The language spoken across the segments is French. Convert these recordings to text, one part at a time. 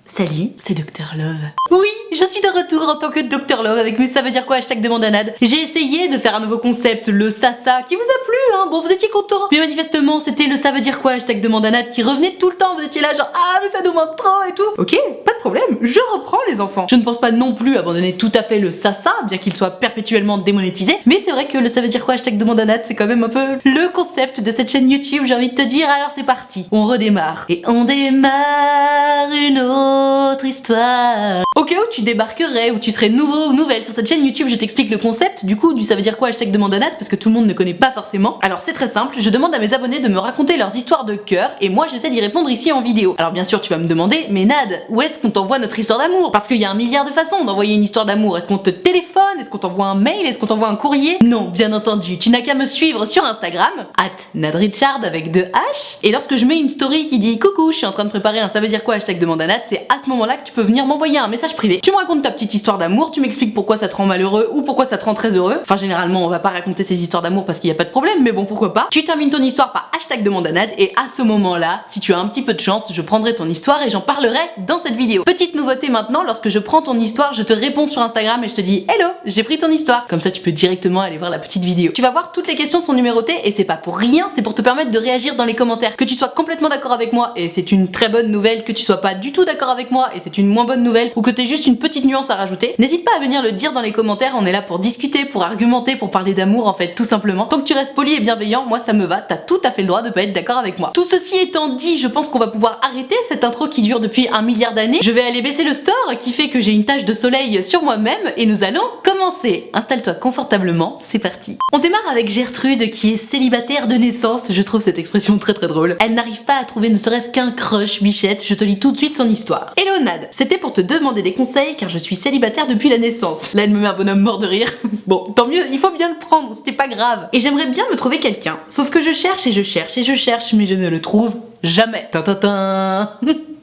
Salut, c'est Dr Love. Oui, je suis de retour en tant que Dr Love avec mes ça veut dire quoi hashtag demandanade. J'ai essayé de faire un nouveau concept, le sasa, qui vous a plu, hein, bon vous étiez contents. Mais manifestement c'était le ça veut dire quoi hashtag demandanade qui revenait tout le temps, vous étiez là genre ah mais ça nous manque trop et tout. Ok, pas de problème, je reprends les enfants. Je ne pense pas non plus abandonner tout à fait le sasa, bien qu'il soit perpétuellement démonétisé. Mais c'est vrai que le ça veut dire quoi hashtag demandanade c'est quand même un peu le concept de cette chaîne YouTube, j'ai envie de te dire. Alors c'est parti, on redémarre. Et on démarre une autre histoire. Au cas où tu débarquerais ou tu serais nouveau ou nouvelle sur cette chaîne YouTube, je t'explique le concept du coup du ça veut dire quoi hashtag demandanade parce que tout le monde ne connaît pas forcément. Alors c'est très simple, je demande à mes abonnés de me raconter leurs histoires de cœur et moi j'essaie d'y répondre ici en vidéo. Alors bien sûr tu vas me demander, mais Nad, où est-ce qu'on t'envoie notre histoire d'amour? Parce qu'il y a un milliard de façons d'envoyer une histoire d'amour. Est-ce qu'on te téléphone? Est-ce qu'on t'envoie un mail? Est-ce qu'on t'envoie un courrier? Non, bien entendu, tu n'as qu'à me suivre sur Instagram, @nadrichard avec 2 H. Et lorsque je mets une story qui dit coucou, je suis en train de préparer un ça veut dire quoi hashtag demandanade, c'est à ce moment-là que tu peux venir m'envoyer un message privé. Tu me racontes ta petite histoire d'amour, tu m'expliques pourquoi ça te rend malheureux ou pourquoi ça te rend très heureux. Enfin généralement on va pas raconter ces histoires d'amour parce qu'il y a pas de problème, mais bon pourquoi pas. Tu termines ton histoire par hashtag demandanade et à ce moment-là, si tu as un petit peu de chance, je prendrai ton histoire et j'en parlerai dans cette vidéo. Petite nouveauté maintenant, lorsque je prends ton histoire, je te réponds sur Instagram et je te dis hello, j'ai pris ton histoire. Comme ça tu peux directement aller voir la petite vidéo. Tu vas voir, toutes les questions sont numérotées et c'est pas pour rien, c'est pour te permettre de réagir dans les commentaires. Que tu sois complètement d'accord avec moi et c'est une très bonne nouvelle, que tu sois pas du tout d'accord avec moi et c'est une moins bonne nouvelle, ou que t'aies juste une petite nuance à rajouter, n'hésite pas à venir le dire dans les commentaires. On est là pour discuter, pour argumenter, pour parler d'amour en fait, tout simplement. Tant que tu restes poli et bienveillant, moi ça me va, t'as tout à fait le droit de pas être d'accord avec moi. Tout ceci étant dit, je pense qu'on va pouvoir arrêter cette intro qui dure depuis 1 milliard d'années. Je vais aller baisser le store qui fait que j'ai une tache de soleil sur moi-même et nous allons commencer. Installe-toi confortablement, c'est parti. On démarre avec Gertrude qui est célibataire de naissance. Je trouve cette expression très très drôle. Elle n'arrive pas à trouver ne serait-ce qu'un crush, bichette. Je te lis tout de suite son histoire. Hello Nad, c'était pour te demander des conseils car je suis célibataire depuis la naissance. Là elle me met un bonhomme mort de rire. Bon, tant mieux, il faut bien le prendre, c'était pas grave. Et j'aimerais bien me trouver quelqu'un. Sauf que je cherche et je cherche et je cherche, mais je ne le trouve jamais.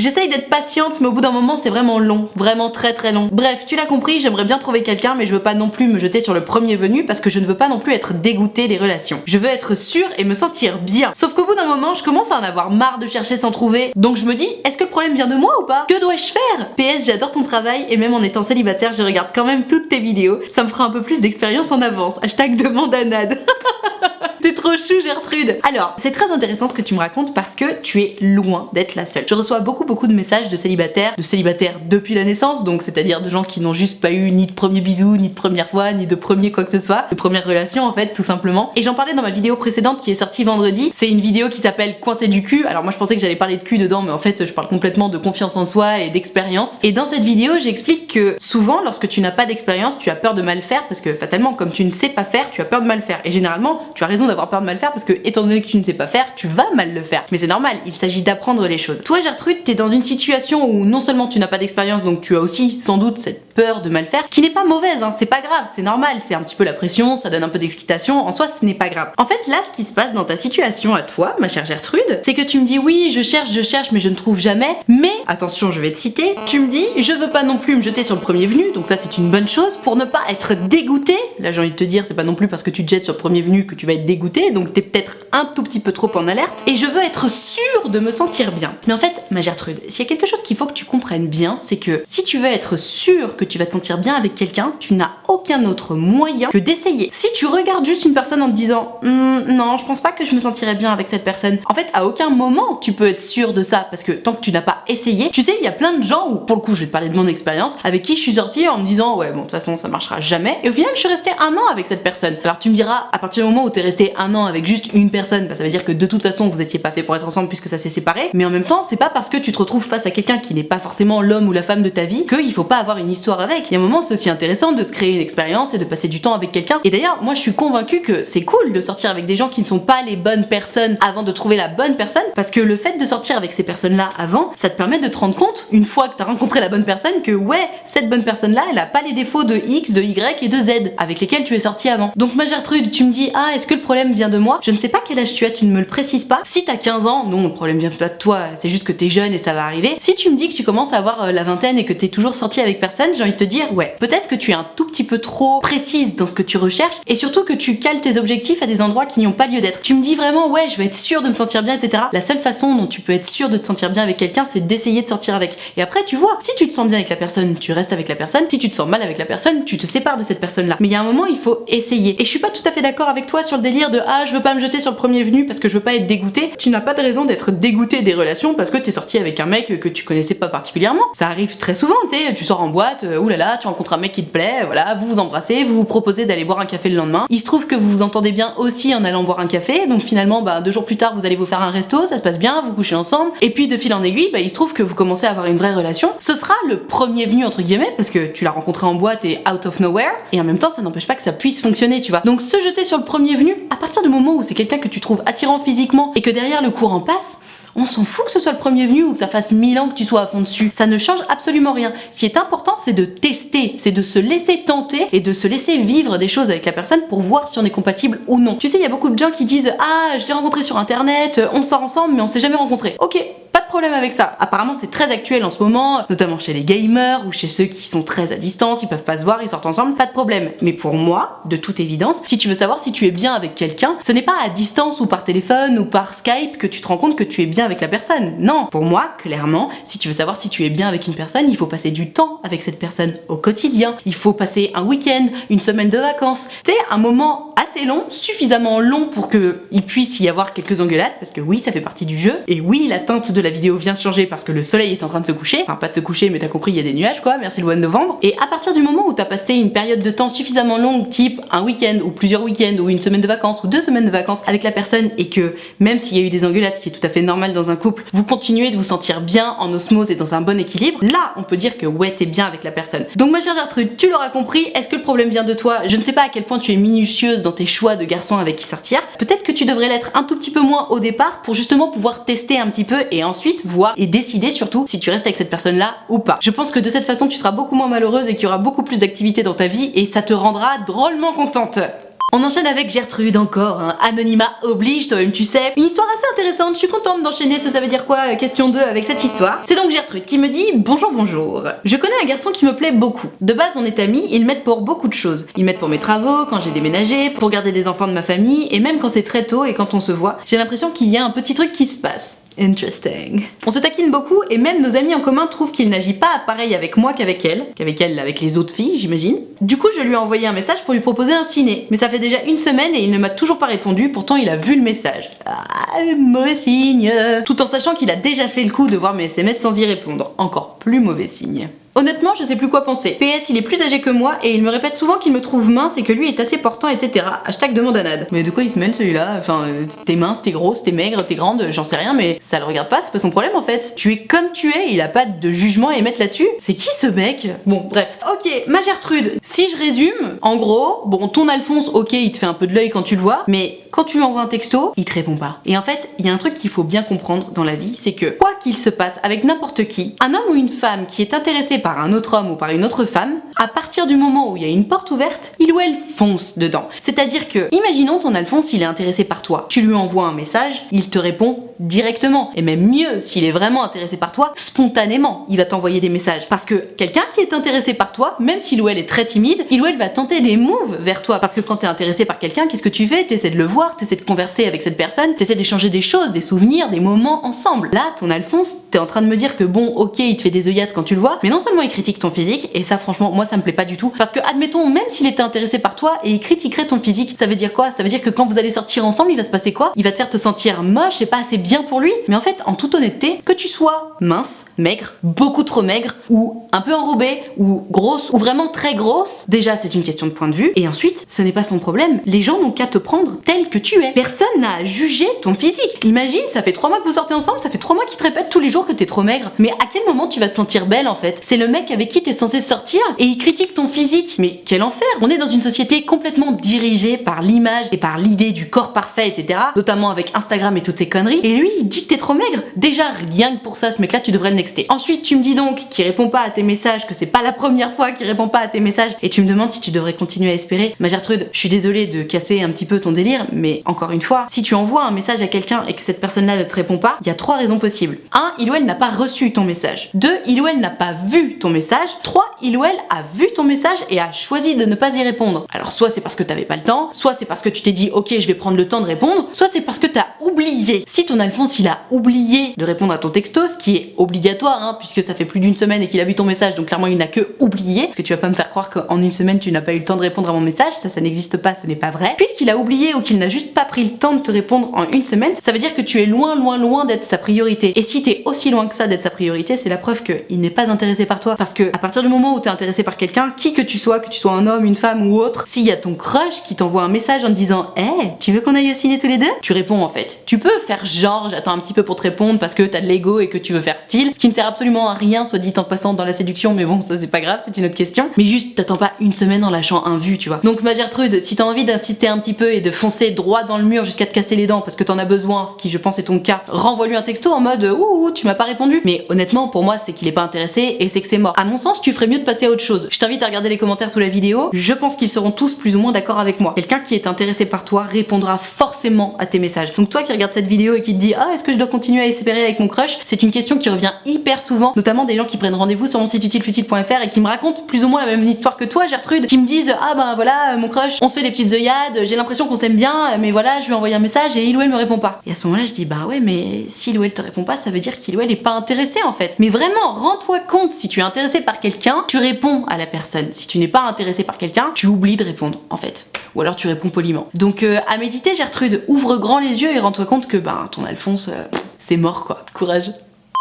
J'essaye d'être patiente, mais au bout d'un moment c'est vraiment long, vraiment très très long. Bref, tu l'as compris, j'aimerais bien trouver quelqu'un, mais je veux pas non plus me jeter sur le premier venu parce que je ne veux pas non plus être dégoûtée des relations. Je veux être sûre et me sentir bien. Sauf qu'au bout d'un moment, je commence à en avoir marre de chercher sans trouver. Donc je me dis, est-ce que le problème vient de moi ou pas? Que dois-je faire? PS, j'adore ton travail et même en étant célibataire, je regarde quand même toutes tes vidéos. Ça me fera un peu plus d'expérience en avance. Hashtag demandanade. T'es trop chou Gertrude. Alors, c'est très intéressant ce que tu me racontes parce que tu es loin d'être la seule. Je reçois beaucoup de messages de célibataires depuis la naissance, donc c'est-à-dire de gens qui n'ont juste pas eu ni de premier bisou, ni de première fois, ni de premier quoi que ce soit, de première relation en fait, tout simplement. Et j'en parlais dans ma vidéo précédente qui est sortie vendredi. C'est une vidéo qui s'appelle Coincé du cul. Alors moi je pensais que j'allais parler de cul dedans, mais en fait je parle complètement de confiance en soi et d'expérience. Et dans cette vidéo, j'explique que souvent lorsque tu n'as pas d'expérience, tu as peur de mal faire parce que fatalement comme tu ne sais pas faire, tu as peur de mal faire. Et généralement, tu as raison d'avoir peur de mal faire parce que étant donné que tu ne sais pas faire, tu vas mal le faire. Mais c'est normal, il s'agit d'apprendre les choses. Toi Gertrude, t'es dans une situation où non seulement tu n'as pas d'expérience, donc tu as aussi sans doute cette peur de mal faire, qui n'est pas mauvaise, hein, c'est pas grave, c'est normal, c'est un petit peu la pression, ça donne un peu d'excitation, en soi ce n'est pas grave. En fait là, ce qui se passe dans ta situation à toi, ma chère Gertrude, c'est que tu me dis oui, je cherche, mais je ne trouve jamais, mais, attention, je vais te citer, tu me dis, je veux pas non plus me jeter sur le premier venu, donc ça c'est une bonne chose, pour ne pas être dégoûté. Là j'ai envie de te dire, c'est pas non plus parce que tu te jettes sur le premier venu que tu vas être dégoûté, donc t'es peut-être un tout petit peu trop en alerte, et je veux être sûre de me sentir bien. Mais en fait, ma Gertrude, s'il y a quelque chose qu'il faut que tu comprennes bien, c'est que si tu veux être sûre que tu vas te sentir bien avec quelqu'un, tu n'as aucun autre moyen que d'essayer. Si tu regardes juste une personne en te disant non, je pense pas que je me sentirais bien avec cette personne, en fait, à aucun moment tu peux être sûre de ça parce que tant que tu n'as pas essayé, tu sais, il y a plein de gens où, pour le coup, je vais te parler de mon expérience, avec qui je suis sortie en me disant ouais, bon, de toute façon, ça marchera jamais, et au final, je suis restée 1 an avec cette personne. Alors tu me diras, à partir du moment où t'es resté 1 an avec juste une personne, bah, ça veut dire que de toute façon, vous étiez pas fait pour être ensemble puisque ça s'est séparé, mais en même temps, c'est pas parce que tu te retrouves face à quelqu'un qui n'est pas forcément l'homme ou la femme de ta vie qu'il faut pas avoir une histoire avec. Il y a un moment, c'est aussi intéressant de se créer une expérience et de passer du temps avec quelqu'un. Et d'ailleurs, moi je suis convaincue que c'est cool de sortir avec des gens qui ne sont pas les bonnes personnes avant de trouver la bonne personne, parce que le fait de sortir avec ces personnes-là avant, ça te permet de te rendre compte, une fois que t'as rencontré la bonne personne, que ouais, cette bonne personne-là, elle a pas les défauts de X, de Y et de Z avec lesquels tu es sorti avant. Donc ma Gertrude, tu me dis ah, est-ce que le problème vient de moi? Je ne sais pas quel âge tu as, tu ne me le précises pas. Si t'as 15 ans, non, le problème vient pas de toi, c'est juste que t'es jeune et ça va arriver. Si tu me dis que tu commences à avoir la vingtaine et que t'es toujours sorti avec personne, j'ai envie de te dire, ouais, peut-être que tu es un tout petit peu trop précise dans ce que tu recherches et surtout que tu cales tes objectifs à des endroits qui n'ont pas lieu d'être. Tu me dis vraiment, ouais, je vais être sûre de me sentir bien, etc. La seule façon dont tu peux être sûr de te sentir bien avec quelqu'un, c'est d'essayer de sortir avec. Et après, tu vois, si tu te sens bien avec la personne, tu restes avec la personne. Si tu te sens mal avec la personne, tu te sépares de cette personne-là. Mais il y a un moment, il faut essayer. Et je suis pas tout à fait d'accord avec toi sur le délire de ah, je veux pas me jeter sur le premier venu parce que je veux pas être dégoûté. Tu n'as pas de raison d'être dégoûté des relations parce que t'es sorti avec un mec que tu connaissais pas particulièrement. Ça arrive très souvent, tu sais, tu sors en boîte, oulala, tu rencontres un mec qui te plaît, voilà, vous vous embrassez, vous vous proposez d'aller boire un café le lendemain. Il se trouve que vous vous entendez bien aussi en allant boire un café, donc finalement, 2 jours plus tard, vous allez vous faire un resto, ça se passe bien, vous couchez ensemble, et puis de fil en aiguille, il se trouve que vous commencez à avoir une vraie relation. Ce sera le premier venu entre guillemets, parce que tu l'as rencontré en boîte et out of nowhere, et en même temps, ça n'empêche pas que ça puisse fonctionner, tu vois. Donc se jeter sur le premier venu, à partir du moment où c'est quelqu'un que tu trouves attirant physiquement et que derrière le courant passe, on s'en fout que ce soit le premier venu ou que ça fasse 1000 ans que tu sois à fond dessus. Ça ne change absolument rien. Ce qui est important, c'est de tester, c'est de se laisser tenter et de se laisser vivre des choses avec la personne pour voir si on est compatible ou non. Tu sais, il y a beaucoup de gens qui disent ah, je l'ai rencontré sur internet, on sort ensemble mais on s'est jamais rencontré. Ok, pas de problème avec ça. Apparemment, c'est très actuel en ce moment, notamment chez les gamers ou chez ceux qui sont très à distance, ils peuvent pas se voir, ils sortent ensemble, pas de problème. Mais pour moi, de toute évidence, si tu veux savoir si tu es bien avec quelqu'un, ce n'est pas à distance ou par téléphone ou par Skype que tu te rends compte que tu es bien avec la personne. Non, pour moi, clairement, si tu veux savoir si tu es bien avec une personne, il faut passer du temps avec cette personne au quotidien. Il faut passer un week-end, une semaine de vacances. Tu sais, un moment assez long, suffisamment long pour qu'il puisse y avoir quelques engueulades, parce que oui, ça fait partie du jeu. Et oui, la teinte de la vidéo vient de changer parce que le soleil est en train de se coucher. Enfin, pas de se coucher, mais t'as compris, il y a des nuages, quoi. Merci le mois de novembre. Et à partir du moment où t'as passé une période de temps suffisamment longue, type un week-end ou plusieurs week-ends ou une semaine de vacances ou 2 semaines de vacances avec la personne et que même s'il y a eu des engueulades, ce qui est tout à fait normal dans un couple, vous continuez de vous sentir bien en osmose et dans un bon équilibre, là, on peut dire que ouais, t'es bien avec la personne. Donc ma chère Gertrude, tu l'auras compris, est-ce que le problème vient de toi? Je ne sais pas à quel point tu es minutieuse dans tes choix de garçons avec qui sortir. Peut-être que tu devrais l'être un tout petit peu moins au départ pour justement pouvoir tester un petit peu et ensuite voir et décider surtout si tu restes avec cette personne-là ou pas. Je pense que de cette façon, tu seras beaucoup moins malheureuse et qu'il y aura beaucoup plus d'activité dans ta vie et ça te rendra drôlement contente. On enchaîne avec Gertrude encore, hein. Anonymat oblige, toi-même tu sais. Une histoire assez intéressante, je suis contente d'enchaîner ça veut dire quoi, question 2 avec cette histoire. C'est donc Gertrude qui me dit bonjour bonjour. Je connais un garçon qui me plaît beaucoup. De base on est amis, ils m'aident pour beaucoup de choses. Ils m'aident pour mes travaux, quand j'ai déménagé, pour garder des enfants de ma famille, et même quand c'est très tôt et quand on se voit, j'ai l'impression qu'il y a un petit truc qui se passe. Interesting. On se taquine beaucoup et même nos amis en commun trouvent qu'il n'agit pas pareil avec moi qu'avec elle, avec les autres filles j'imagine. Du coup je lui ai envoyé un message pour lui proposer un ciné, mais ça fait déjà 1 semaine et il ne m'a toujours pas répondu, pourtant il a vu le message. Ah, mauvais signe. Tout en sachant qu'il a déjà fait le coup de voir mes SMS sans y répondre. Encore plus mauvais signe. Honnêtement, je sais plus quoi penser. PS, il est plus âgé que moi et il me répète souvent qu'il me trouve mince et que lui est assez portant, etc. Hashtag demande à Nad. Mais de quoi il se mêle celui-là? Enfin, t'es mince, t'es grosse, t'es maigre, t'es grande, j'en sais rien, mais ça le regarde pas, c'est pas son problème en fait. Tu es comme tu es, il a pas de jugement à émettre là-dessus. C'est qui ce mec? Bon, bref. Ok, ma Gertrude, si je résume, en gros, bon, ton Alphonse, ok, il te fait un peu de l'œil quand tu le vois, mais quand tu lui envoies un texto, il te répond pas. Et en fait, il y a un truc qu'il faut bien comprendre dans la vie, c'est que quoi qu'il se passe avec n'importe qui, un homme ou une femme qui est intéressé par un autre homme ou par une autre femme, à partir du moment où il y a une porte ouverte, il ou elle fonce dedans. C'est-à-dire que, imaginons ton Alphonse, il est intéressé par toi. Tu lui envoies un message, il te répond directement. Et même mieux, s'il est vraiment intéressé par toi, spontanément, il va t'envoyer des messages. Parce que quelqu'un qui est intéressé par toi, même s'il ou elle est très timide, il ou elle va tenter des moves vers toi. Parce que quand t'es intéressé par quelqu'un, qu'est-ce que tu fais? T'essaies de le voir, t'essaies de converser avec cette personne, t'essaies d'échanger des choses, des souvenirs, des moments ensemble. Là, ton Alphonse, t'es en train de me dire que bon, ok, il te fait des œillades quand tu le vois, mais non seulement il critique ton physique, et ça franchement, moi ça me plaît pas du tout. Parce que admettons, même s'il était intéressé par toi et il critiquerait ton physique, ça veut dire quoi? Ça veut dire que quand vous allez sortir ensemble, il va se passer quoi? Il va te faire te sentir moche et pas assez bien pour lui. Mais en fait, en toute honnêteté, que tu sois mince, maigre, beaucoup trop maigre, ou un peu enrobée, ou grosse, ou vraiment très grosse, déjà c'est une question de point de vue, et ensuite, ce n'est pas son problème. Les gens n'ont qu'à te prendre tel que tu es. Personne n'a à juger ton physique. Imagine, ça fait 3 mois que vous sortez ensemble, ça fait 3 mois qu'il te répète tous les jours que t'es trop maigre. Mais à quel moment tu vas te sentir belle en fait? C'est le mec avec qui t'es censé sortir et il critique ton physique. Mais quel enfer! On est dans une société complètement dirigée par l'image et par l'idée du corps parfait, etc. Notamment avec Instagram et toutes ces conneries. Et lui, il dit que t'es trop maigre. Déjà, rien que pour ça, ce mec-là, tu devrais le nexter. Ensuite, tu me dis donc qu'il répond pas à tes messages, que c'est pas la première fois qu'il répond pas à tes messages, et tu me demandes si tu devrais continuer à espérer, ma Gertrude, je suis désolée de casser un petit peu ton délire, mais encore une fois, si tu envoies un message à quelqu'un et que cette personne-là ne te répond pas, il y a 3 raisons possibles. 1, il ou elle n'a pas reçu ton message. 2, il ou elle n'a pas vu ton message. 3, il ou elle a vu ton message et a choisi de ne pas y répondre. Alors soit c'est parce que t'avais pas le temps, soit c'est parce que tu t'es dit ok je vais prendre le temps de répondre, soit c'est parce que t'as oublié. Si ton Alphonse il a oublié de répondre à ton texto, ce qui est obligatoire hein, puisque ça fait plus d'une semaine et qu'il a vu ton message, donc clairement il n'a que oublié, parce que tu vas pas me faire croire qu'en une semaine tu n'as pas eu le temps de répondre à mon message, ça n'existe pas, ce n'est pas vrai. Puisqu'il a oublié ou qu'il n'a juste pas pris le temps de te répondre en une semaine, ça veut dire que tu es loin d'être sa priorité. Et si t'es aussi loin que ça d'être sa priorité, c'est la preuve qu'il n'est pas intéressé par toi, parce que à partir du moment où t'es intéressé par quelqu'un, qui que tu sois un homme, une femme ou autre, s'il y a ton crush qui t'envoie un message en te disant hey, tu veux qu'on aille au ciné tous les deux, tu réponds en fait. Tu peux faire genre j'attends un petit peu pour te répondre parce que t'as de l'ego et que tu veux faire style, ce qui ne sert absolument à rien, soit dit en passant, dans la séduction, mais bon ça c'est pas grave, c'est une autre question. Mais juste t'attends pas une semaine en lâchant un vu, tu vois. Donc ma Gertrude, si t'as envie d'insister un petit peu et de foncer droit dans le mur jusqu'à te casser les dents parce que t'en as besoin, ce qui je pense est ton cas, renvoie-lui un texto en mode ouh tu m'as pas répondu. Mais honnêtement pour moi c'est qu'il est pas intéressé et c'est que c'est mort. À mon sens tu ferais mieux de passer à autre chose. Je t'invite à regarder les commentaires sous la vidéo, je pense qu'ils seront tous plus ou moins d'accord avec moi. Quelqu'un qui est intéressé par toi répondra forcément à tes messages. Donc toi qui regardes cette vidéo et qui te dis ah est-ce que je dois continuer à espérer avec mon crush, c'est une question qui revient hyper souvent, notamment des gens qui prennent rendez-vous sur mon site utilefutile.fr et qui me racontent plus ou moins la même histoire que toi Gertrude, qui me disent ah ben voilà mon crush, on se fait des petites œillades, j'ai l'impression qu'on s'aime bien, mais voilà je lui ai envoyé un message et il ou elle me répond pas. Et à ce moment-là je dis bah ouais mais si il ou elle te répond pas, ça veut dire qu'il ou elle est pas intéressé en fait. Mais vraiment rends-toi compte, si tu es intéressé par quelqu'un, tu réponds à la personne. Si tu n'es pas intéressé par quelqu'un, tu oublies de répondre en fait. Ou alors tu réponds poliment. Donc à méditer Gertrude, ouvre grand les yeux et rends-toi compte que ton Alphonse c'est mort quoi. Courage.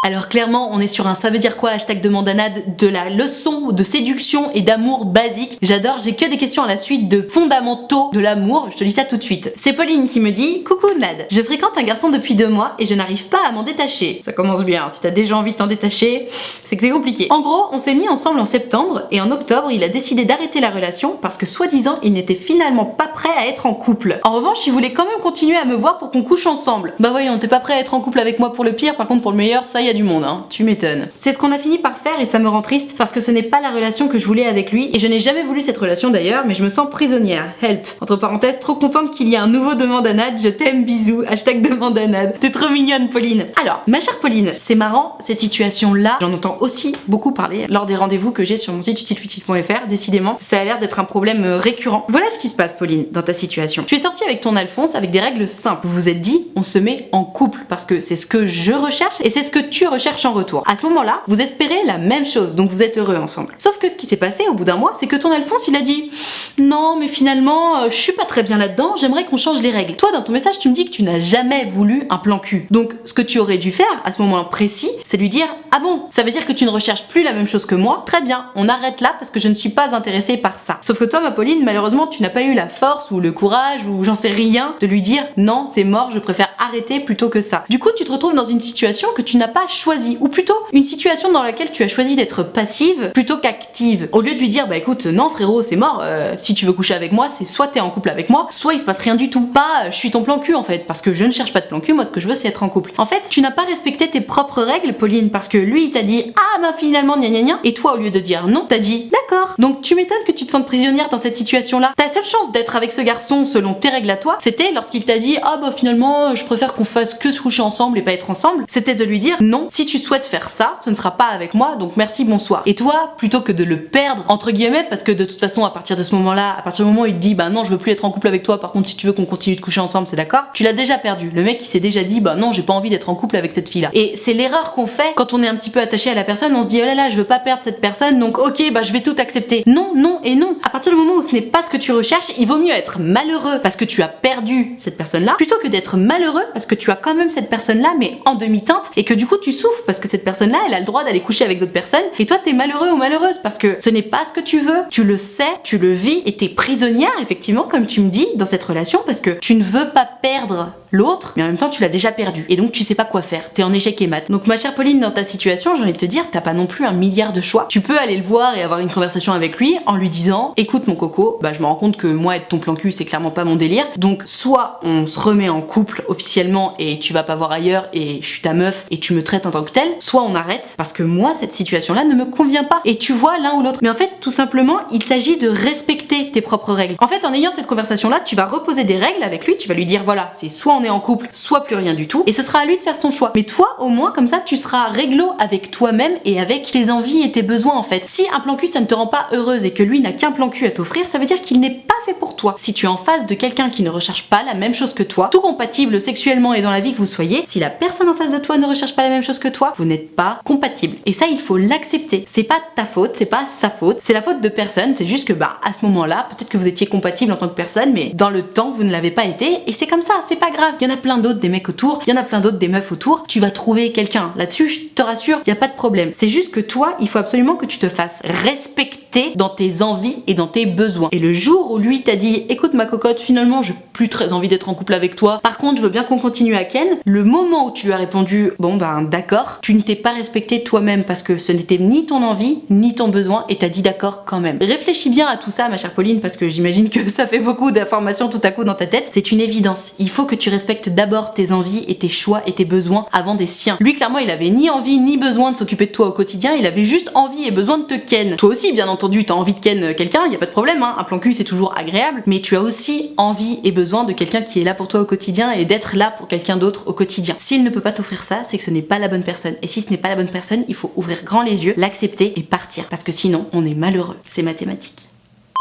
Alors clairement, on est sur un ça veut dire quoi hashtag de mandanade, de la leçon de séduction et d'amour basique. J'adore, j'ai que des questions à la suite de fondamentaux de l'amour, je te lis ça tout de suite. C'est Pauline qui me dit « Coucou Nad, je fréquente un garçon depuis 2 mois et je n'arrive pas à m'en détacher. » Ça commence bien, si t'as déjà envie de t'en détacher, c'est que c'est compliqué. En gros, on s'est mis ensemble en septembre et en octobre, il a décidé d'arrêter la relation parce que soi-disant, il n'était finalement pas prêt à être en couple. En revanche, il voulait quand même continuer à me voir pour qu'on couche ensemble. Bah voyons, t'es pas prêt à être en couple avec moi pour le pire, par contre pour le meilleur, ça y a du monde, hein. Tu m'étonnes. C'est ce qu'on a fini par faire et ça me rend triste parce que ce n'est pas la relation que je voulais avec lui et je n'ai jamais voulu cette relation d'ailleurs, mais je me sens prisonnière. Help. Entre parenthèses, trop contente qu'il y ait un nouveau demande à Nad, je t'aime, bisous, hashtag demande à Nad. T'es trop mignonne Pauline. Alors, ma chère Pauline, c'est marrant, cette situation-là, j'en entends aussi beaucoup parler lors des rendez-vous que j'ai sur mon site utilefutile.fr, décidément, ça a l'air d'être un problème récurrent. Voilà ce qui se passe Pauline, dans ta situation. Tu es sortie avec ton Alphonse avec des règles simples. Vous vous êtes dit, on se met en couple parce que c'est ce que je recherche et c'est ce que tu recherches en retour. À ce moment-là, vous espérez la même chose, donc vous êtes heureux ensemble. Sauf que ce qui s'est passé au bout d'un mois, c'est que ton Alphonse, il a dit non, mais finalement, je suis pas très bien là-dedans, j'aimerais qu'on change les règles. Toi, dans ton message, tu me dis que tu n'as jamais voulu un plan cul. Donc, ce que tu aurais dû faire à ce moment précis, c'est lui dire ah bon, ça veut dire que tu ne recherches plus la même chose que moi. Très bien, on arrête là parce que je ne suis pas intéressée par ça. Sauf que toi, ma Pauline, malheureusement, tu n'as pas eu la force ou le courage ou j'en sais rien de lui dire non, c'est mort, je préfère arrêter plutôt que ça. Du coup, tu te retrouves dans une situation que tu n'as pas choisie, ou plutôt une situation dans laquelle tu as choisi d'être passive plutôt qu'active. Au lieu de lui dire bah écoute non frérot c'est mort, si tu veux coucher avec moi c'est soit t'es en couple avec moi, soit il se passe rien du tout. Pas je suis ton plan cul en fait, parce que je ne cherche pas de plan cul, moi ce que je veux c'est être en couple. En fait tu n'as pas respecté tes propres règles Pauline, parce que lui il t'a dit ah bah finalement gna gna gna, et toi au lieu de dire non t'as dit d'accord. Donc tu m'étonnes que tu te sentes prisonnière dans cette situation là. Ta seule chance d'être avec ce garçon selon tes règles à toi, c'était lorsqu'il t'a dit ah bah finalement je préfère qu'on fasse que se coucher ensemble et pas être ensemble, c'était de lui dire non, si tu souhaites faire ça, ce ne sera pas avec moi, donc merci, bonsoir. Et toi, plutôt que de le perdre, entre guillemets, parce que de toute façon, à partir de ce moment-là, à partir du moment où il te dit, bah non, je veux plus être en couple avec toi, par contre, si tu veux qu'on continue de coucher ensemble, c'est d'accord, tu l'as déjà perdu. Le mec, il s'est déjà dit, bah non, j'ai pas envie d'être en couple avec cette fille-là. Et c'est l'erreur qu'on fait quand on est un petit peu attaché à la personne, on se dit, oh là là, je veux pas perdre cette personne, donc ok, bah je vais tout accepter. Non, non et non. À partir du moment où ce n'est pas ce que tu recherches, il vaut mieux être malheureux parce que tu as perdu cette personne-là, plutôt que d'être malheureux parce que tu as quand même cette personne-là, mais en demi-teinte, et que du coup, tu souffres parce que cette personne-là, elle a le droit d'aller coucher avec d'autres personnes, et toi t'es malheureux ou malheureuse parce que ce n'est pas ce que tu veux, tu le sais, tu le vis, et t'es prisonnière effectivement comme tu me dis dans cette relation parce que tu ne veux pas perdre l'autre, mais en même temps tu l'as déjà perdu et donc tu sais pas quoi faire, t'es en échec et mat. Donc ma chère Pauline, dans ta situation, j'ai envie de te dire, t'as pas non plus un milliard de choix. Tu peux aller le voir et avoir une conversation avec lui en lui disant écoute mon coco, bah je me rends compte que moi être ton plan cul c'est clairement pas mon délire, donc soit on se remet en couple officiellement et tu vas pas voir ailleurs et je suis ta meuf et tu me traites traite en tant que telle, soit on arrête parce que moi cette situation-là ne me convient pas. Et tu vois l'un ou l'autre. Mais en fait, tout simplement, il s'agit de respecter tes propres règles. En fait, en ayant cette conversation-là, tu vas reposer des règles avec lui, tu vas lui dire voilà, c'est soit on est en couple, soit plus rien du tout, et ce sera à lui de faire son choix. Mais toi, au moins, comme ça, tu seras réglo avec toi-même et avec tes envies et tes besoins en fait. Si un plan cul ça ne te rend pas heureuse et que lui n'a qu'un plan cul à t'offrir, ça veut dire qu'il n'est pas fait pour toi. Si tu es en face de quelqu'un qui ne recherche pas la même chose que toi, tout compatible sexuellement et dans la vie que vous soyez, si la personne en face de toi ne recherche pas la même chose que toi, vous n'êtes pas compatible. Et ça, il faut l'accepter. C'est pas ta faute, c'est pas sa faute, c'est la faute de personne. C'est juste que à ce moment-là, peut-être que vous étiez compatible en tant que personne, mais dans le temps, vous ne l'avez pas été, et c'est comme ça, c'est pas grave. Il y en a plein d'autres des mecs autour, il y en a plein d'autres des meufs autour. Tu vas trouver quelqu'un. Là-dessus, je te rassure, il y a pas de problème. C'est juste que toi, il faut absolument que tu te fasses respecter dans tes envies et dans tes besoins. Et le jour où lui t'a dit écoute ma cocotte, finalement j'ai plus très envie d'être en couple avec toi, par contre je veux bien qu'on continue à ken, le moment où tu lui as répondu bon d'accord, tu ne t'es pas respecté toi-même parce que ce n'était ni ton envie ni ton besoin et t'as dit d'accord quand même. Réfléchis bien à tout ça ma chère Pauline parce que j'imagine que ça fait beaucoup d'informations tout à coup dans ta tête. C'est une évidence. Il faut que tu respectes d'abord tes envies et tes choix et tes besoins avant des siens. Lui clairement il avait ni envie ni besoin de s'occuper de toi au quotidien, il avait juste envie et besoin de te ken. Toi aussi bien entendu t'as envie de ken quelqu'un, y a pas de problème hein. Un plan cul c'est toujours agréable, mais tu as aussi envie et besoin de quelqu'un qui est là pour toi au quotidien et d'être là pour quelqu'un d'autre au quotidien. S'il ne peut pas t'offrir ça, c'est que ce n'est pas la bonne personne. Et si ce n'est pas la bonne personne, il faut ouvrir grand les yeux, l'accepter et partir. Parce que sinon, on est malheureux. C'est mathématique.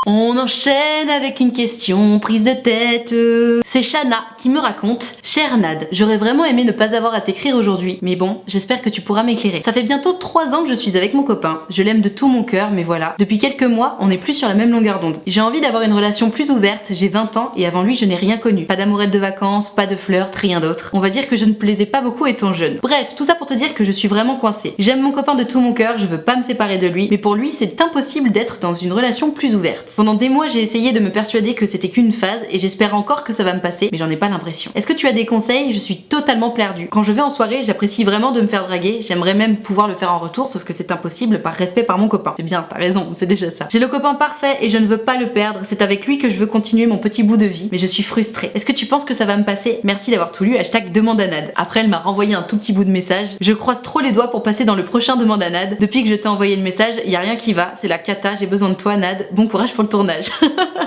On enchaîne avec une question prise de tête. C'est Shana qui me raconte Cher Nad, j'aurais vraiment aimé ne pas avoir à t'écrire aujourd'hui, mais bon, j'espère que tu pourras m'éclairer. Ça fait bientôt 3 ans que je suis avec mon copain. Je l'aime de tout mon cœur, mais voilà. Depuis quelques mois, on n'est plus sur la même longueur d'onde. J'ai envie d'avoir une relation plus ouverte, j'ai 20 ans et avant lui, je n'ai rien connu. Pas d'amourette de vacances, pas de flirt, rien d'autre. On va dire que je ne plaisais pas beaucoup étant jeune. Bref, tout ça pour te dire que je suis vraiment coincée. J'aime mon copain de tout mon cœur, je veux pas me séparer de lui, mais pour lui, c'est impossible d'être dans une relation plus ouverte. Pendant des mois, j'ai essayé de me persuader que c'était qu'une phase et j'espère encore que ça va me passer, mais j'en ai pas l'impression. Est-ce que tu as des conseils? Je suis totalement perdue. Quand je vais en soirée, j'apprécie vraiment de me faire draguer, j'aimerais même pouvoir le faire en retour, sauf que c'est impossible par respect par mon copain. C'est bien, t'as raison, c'est déjà ça. J'ai le copain parfait et je ne veux pas le perdre, c'est avec lui que je veux continuer mon petit bout de vie, mais je suis frustrée. Est-ce que tu penses que ça va me passer? Merci d'avoir tout lu, #demande à Nad. Après, elle m'a renvoyé un tout petit bout de message. Je croise trop les doigts pour passer dans le prochain demande à Nad. Depuis que je t'ai envoyé le message, y a rien qui va, c'est la cata, j'ai besoin de toi Nad. Bon courage pour le tournage.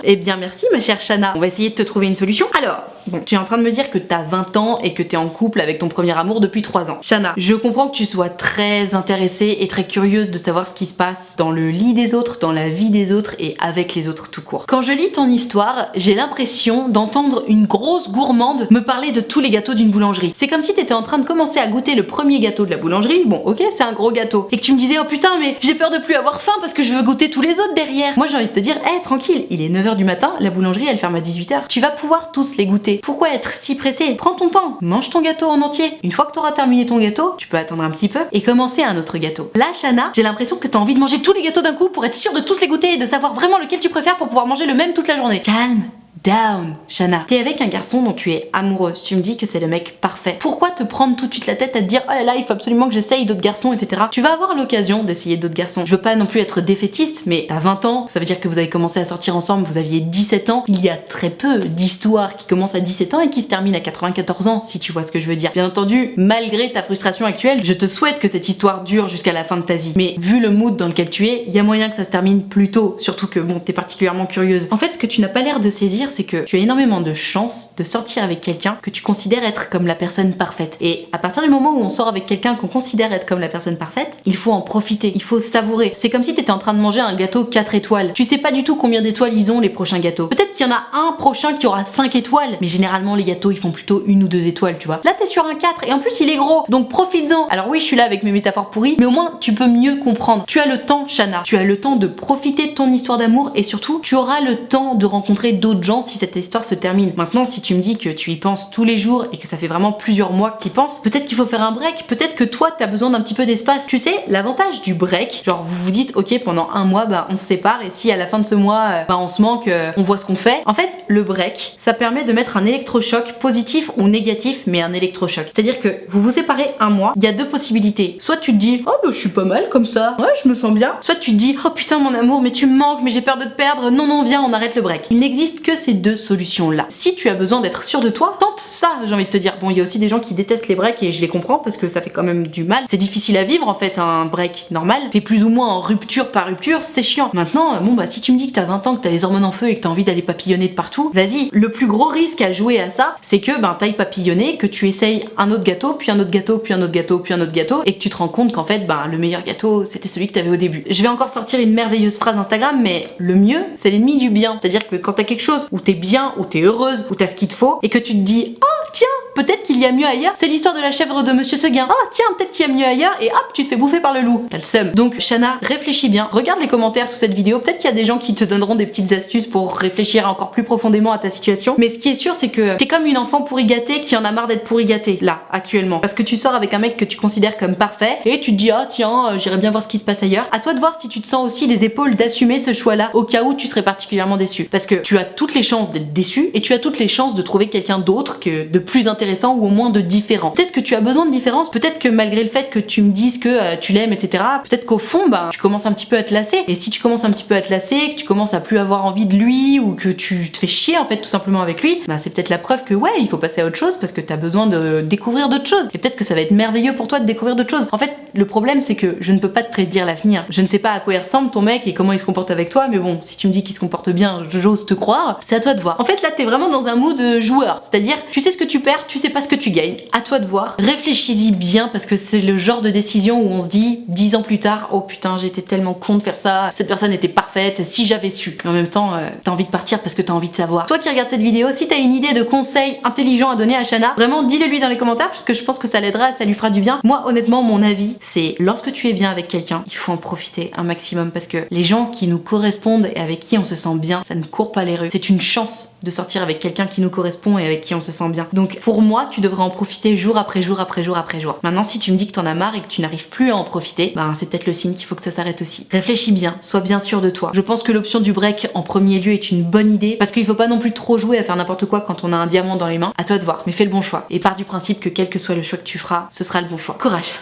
Eh bien merci ma chère Shana, on va essayer de te trouver une solution. Alors, bon, tu es en train de me dire que t'as 20 ans et que t'es en couple avec ton premier amour depuis 3 ans. Shana, je comprends que tu sois très intéressée et très curieuse de savoir ce qui se passe dans le lit des autres, dans la vie des autres et avec les autres tout court. Quand je lis ton histoire, j'ai l'impression d'entendre une grosse gourmande me parler de tous les gâteaux d'une boulangerie. C'est comme si t'étais en train de commencer à goûter le premier gâteau de la boulangerie, bon ok c'est un gros gâteau, et que tu me disais oh putain mais j'ai peur de plus avoir faim parce que je veux goûter tous les autres derrière. Moi j'ai envie de te dire, tranquille, il est 9h du matin, la boulangerie elle ferme à 18h. Tu vas pouvoir tous les goûter. Pourquoi être si pressé? Prends ton temps, mange ton gâteau en entier. Une fois que t'auras terminé ton gâteau, tu peux attendre un petit peu et commencer un autre gâteau. Là, Shana, j'ai l'impression que t'as envie de manger tous les gâteaux d'un coup pour être sûr de tous les goûter et de savoir vraiment lequel tu préfères pour pouvoir manger le même toute la journée. Calme down, Shana. T'es avec un garçon dont tu es amoureuse, tu me dis que c'est le mec parfait. Pourquoi te prendre tout de suite la tête à te dire oh là là, il faut absolument que j'essaye d'autres garçons, etc. Tu vas avoir l'occasion d'essayer d'autres garçons. Je veux pas non plus être défaitiste, mais t'as 20 ans, ça veut dire que vous avez commencé à sortir ensemble, vous aviez 17 ans. Il y a très peu d'histoires qui commencent à 17 ans et qui se terminent à 94 ans, si tu vois ce que je veux dire. Bien entendu, malgré ta frustration actuelle, je te souhaite que cette histoire dure jusqu'à la fin de ta vie. Mais vu le mood dans lequel tu es, il y a moyen que ça se termine plus tôt, surtout que bon, t'es particulièrement curieuse. En fait, ce que tu n'as pas l'air de saisir, c'est que tu as énormément de chance de sortir avec quelqu'un que tu considères être comme la personne parfaite. Et à partir du moment où on sort avec quelqu'un qu'on considère être comme la personne parfaite, il faut en profiter, il faut savourer. C'est comme si t'étais en train de manger un gâteau 4 étoiles. Tu sais pas du tout combien d'étoiles ils ont les prochains gâteaux. Peut-être qu'il y en a un prochain qui aura 5 étoiles, mais généralement les gâteaux ils font plutôt 1 ou 2 étoiles, tu vois. Là t'es sur un 4 et en plus il est gros, donc profites-en. Alors oui, je suis là avec mes métaphores pourries, mais au moins tu peux mieux comprendre. Tu as le temps, Shana, tu as le temps de profiter de ton histoire d'amour et surtout tu auras le temps de rencontrer d'autres gens si cette histoire se termine. Maintenant, si tu me dis que tu y penses tous les jours et que ça fait vraiment plusieurs mois que tu y penses, peut-être qu'il faut faire un break, peut-être que toi t'as besoin d'un petit peu d'espace. Tu sais, l'avantage du break, genre vous vous dites ok pendant un mois bah on se sépare et si à la fin de ce mois bah on se manque, on voit ce qu'on fait. En fait, le break, ça permet de mettre un électrochoc positif ou négatif, mais un électrochoc. C'est-à-dire que vous vous séparez un mois, il y a 2 possibilités. Soit tu te dis oh bah je suis pas mal comme ça, ouais je me sens bien. Soit tu te dis oh putain mon amour mais tu me manques, mais j'ai peur de te perdre, non viens on arrête le break. Il n'existe que ces deux solutions-là. Si tu as besoin d'être sûr de toi, tente ça, j'ai envie de te dire. Bon, il y a aussi des gens qui détestent les breaks et je les comprends parce que ça fait quand même du mal. C'est difficile à vivre en fait, un break normal. T'es plus ou moins en rupture par rupture, c'est chiant. Maintenant, bon bah si tu me dis que t'as 20 ans, que t'as les hormones en feu et que t'as envie d'aller papillonner de partout, vas-y. Le plus gros risque à jouer à ça, c'est que t'ailles papillonner, que tu essayes un autre gâteau, puis un autre gâteau, puis un autre gâteau, puis un autre gâteau, et que tu te rends compte qu'en fait, le meilleur gâteau, c'était celui que t'avais au début. Je vais encore sortir une merveilleuse phrase Instagram, mais le mieux, c'est l'ennemi du bien. C'est-à-dire que quand t'as quelque chose où t'es bien, où t'es heureuse, où t'as ce qu'il te faut, et que tu te dis, oh tiens, peut-être qu'il y a mieux ailleurs. C'est l'histoire de la chèvre de Monsieur Seguin. Oh tiens, peut-être qu'il y a mieux ailleurs, et hop, tu te fais bouffer par le loup. T'as le seum. Donc Shana, réfléchis bien. Regarde les commentaires sous cette vidéo. Peut-être qu'il y a des gens qui te donneront des petites astuces pour réfléchir encore plus profondément à ta situation. Mais ce qui est sûr, c'est que t'es comme une enfant pourri gâtée qui en a marre d'être pourri gâtée, là, actuellement. Parce que tu sors avec un mec que tu considères comme parfait, et tu te dis, ah tiens, j'irais bien voir ce qui se passe ailleurs. À toi de voir si tu te sens aussi les épaules d'assumer ce choix-là, au cas où tu serais particulièrement déçu. Parce que tu as toutes les chances d'être déçu, et tu as toutes les chances de trouver quelqu'un d'autre que de plus intéressant ou au moins de différent. Peut-être que tu as besoin de différence, peut-être que malgré le fait que tu me dises que tu l'aimes, etc., peut-être qu'au fond, tu commences un petit peu à te lasser. Et si tu commences un petit peu à te lasser, que tu commences à plus avoir envie de lui, ou que tu te fais chier en fait tout simplement avec lui, c'est peut-être la preuve que ouais, il faut passer à autre chose parce que t'as besoin de découvrir d'autres choses. Et peut-être que ça va être merveilleux pour toi de découvrir d'autres choses. En fait, le problème c'est que je ne peux pas te prédire l'avenir. Je ne sais pas à quoi il ressemble ton mec et comment il se comporte avec toi, mais bon, si tu me dis qu'il se comporte bien, j'ose te croire. C'est à toi de voir. En fait, là, t'es vraiment dans un mood joueur. C'est-à-dire, tu sais ce que tu perds, tu sais pas ce que tu gagnes. À toi de voir. Réfléchis-y bien parce que c'est le genre de décision où on se dit 10 ans plus tard, oh putain, j'étais tellement con de faire ça, cette personne était parfaite, si j'avais su. Mais en même temps, t'as envie de partir parce que t'as envie de savoir. Toi qui regardes cette vidéo, si t'as une idée de conseils intelligents à donner à Shana, vraiment dis-le lui dans les commentaires parce que je pense que ça l'aidera, ça lui fera du bien. Moi, honnêtement, mon avis, c'est lorsque tu es bien avec quelqu'un, il faut en profiter un maximum parce que les gens qui nous correspondent et avec qui on se sent bien, ça ne court pas les rues. C'est une chance de sortir avec quelqu'un qui nous correspond et avec qui on se sent bien. Donc pour moi, tu devrais en profiter jour après jour après jour après jour. Maintenant, si tu me dis que t'en as marre et que tu n'arrives plus à en profiter, c'est peut-être le signe qu'il faut que ça s'arrête aussi. Réfléchis bien, sois bien sûr de toi. Je pense que l'option du break en premier lieu est une bonne idée parce qu'il faut pas non plus trop jouer à faire n'importe quoi quand on a un diamant dans les mains. À toi de voir, mais fais le bon choix. Et pars du principe que quel que soit le choix que tu feras, ce sera le bon choix. Courage!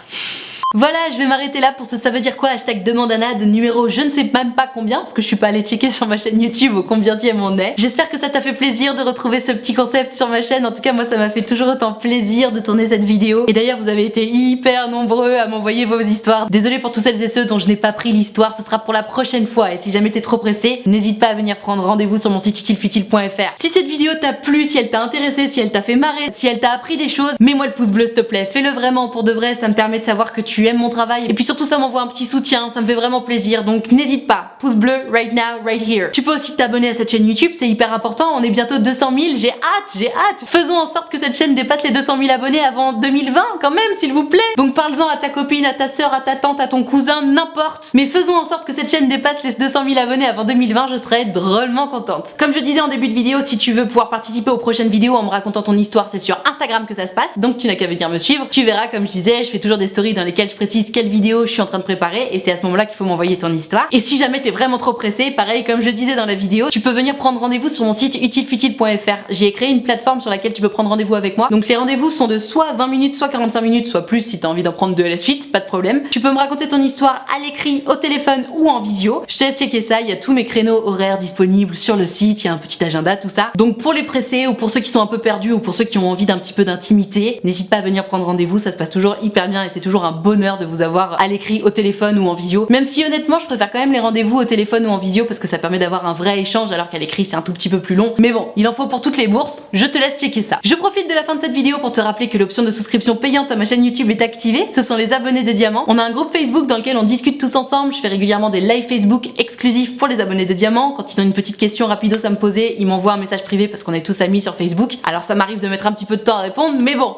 Voilà, je vais m'arrêter là pour ce ça veut dire quoi hashtag #demandeanad numéro je ne sais même pas combien parce que je suis pas allée checker sur ma chaîne YouTube au combienième on est. J'espère que ça t'a fait plaisir de retrouver ce petit concept sur ma chaîne. En tout cas, moi ça m'a fait toujours autant plaisir de tourner cette vidéo. Et d'ailleurs, vous avez été hyper nombreux à m'envoyer vos histoires. Désolée pour tous celles et ceux dont je n'ai pas pris l'histoire, ce sera pour la prochaine fois. Et si jamais t'es trop pressé, n'hésite pas à venir prendre rendez-vous sur mon site utilefutile.fr. Si cette vidéo t'a plu, si elle t'a intéressé, si elle t'a fait marrer, si elle t'a appris des choses, mets-moi le pouce bleu s'il te plaît. Fais-le vraiment pour de vrai, ça me permet de savoir que tu aimes mon travail. Et puis surtout ça m'envoie un petit soutien, ça me fait vraiment plaisir, donc n'hésite pas, pouce bleu right now, right here. Tu peux aussi t'abonner à cette chaîne YouTube, c'est hyper important, on est bientôt 200 000, j'ai hâte. Faisons en sorte que cette chaîne dépasse les 200 000 abonnés avant 2020 quand même, s'il vous plaît. Donc parle-en à ta copine, à ta soeur, à ta tante, à ton cousin, n'importe. Mais faisons en sorte que cette chaîne dépasse les 200 000 abonnés avant 2020, je serais drôlement contente. Comme je disais en début de vidéo, si tu veux pouvoir participer aux prochaines vidéos en me racontant ton histoire, c'est sur Instagram que ça se passe, donc tu n'as qu'à venir me suivre. Tu verras, comme je disais, je fais toujours des stories dans lesquelles je précise quelle vidéo je suis en train de préparer et c'est à ce moment-là qu'il faut m'envoyer ton histoire. Et si jamais t'es vraiment trop pressé, pareil comme je disais dans la vidéo, tu peux venir prendre rendez-vous sur mon site utilefutile.fr. J'ai créé une plateforme sur laquelle tu peux prendre rendez-vous avec moi. Donc les rendez-vous sont de soit 20 minutes, soit 45 minutes, soit plus si t'as envie d'en prendre deux à la suite, pas de problème. Tu peux me raconter ton histoire à l'écrit, au téléphone ou en visio. Je te laisse checker ça, il y a tous mes créneaux horaires disponibles sur le site, il y a un petit agenda, tout ça. Donc pour les pressés ou pour ceux qui sont un peu perdus ou pour ceux qui ont envie d'un petit peu d'intimité, n'hésite pas à venir prendre rendez-vous, ça se passe toujours hyper bien et c'est toujours un bonheur de vous avoir à l'écrit, au téléphone ou en visio. Même si honnêtement je préfère quand même les rendez-vous au téléphone ou en visio parce que ça permet d'avoir un vrai échange alors qu'à l'écrit c'est un tout petit peu plus long. Mais bon, il en faut pour toutes les bourses, je te laisse checker ça. Je profite de la fin de cette vidéo pour te rappeler que l'option de souscription payante à ma chaîne YouTube est activée, ce sont les abonnés de Diamant. On a un groupe Facebook dans lequel on discute tous ensemble, je fais régulièrement des lives Facebook exclusifs pour les abonnés de Diamant. Quand ils ont une petite question rapidos à me poser, ils m'envoient un message privé parce qu'on est tous amis sur Facebook. Alors ça m'arrive de mettre un petit peu de temps à répondre, mais bon,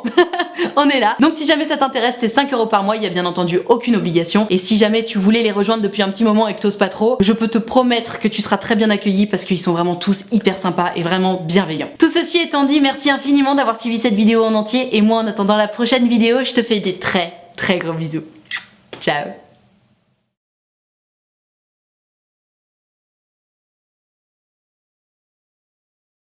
on est là. Donc si jamais ça t'intéresse, c'est 5 € par mois, il y a bien entendu aucune obligation. Et si jamais tu voulais les rejoindre depuis un petit moment et que t'oses pas trop, je peux te promettre que tu seras très bien accueilli parce qu'ils sont vraiment tous hyper sympas et vraiment bienveillants. Tout ceci étant dit, merci infiniment d'avoir suivi cette vidéo en entier et moi en attendant la prochaine vidéo, je te fais des très gros bisous. Ciao.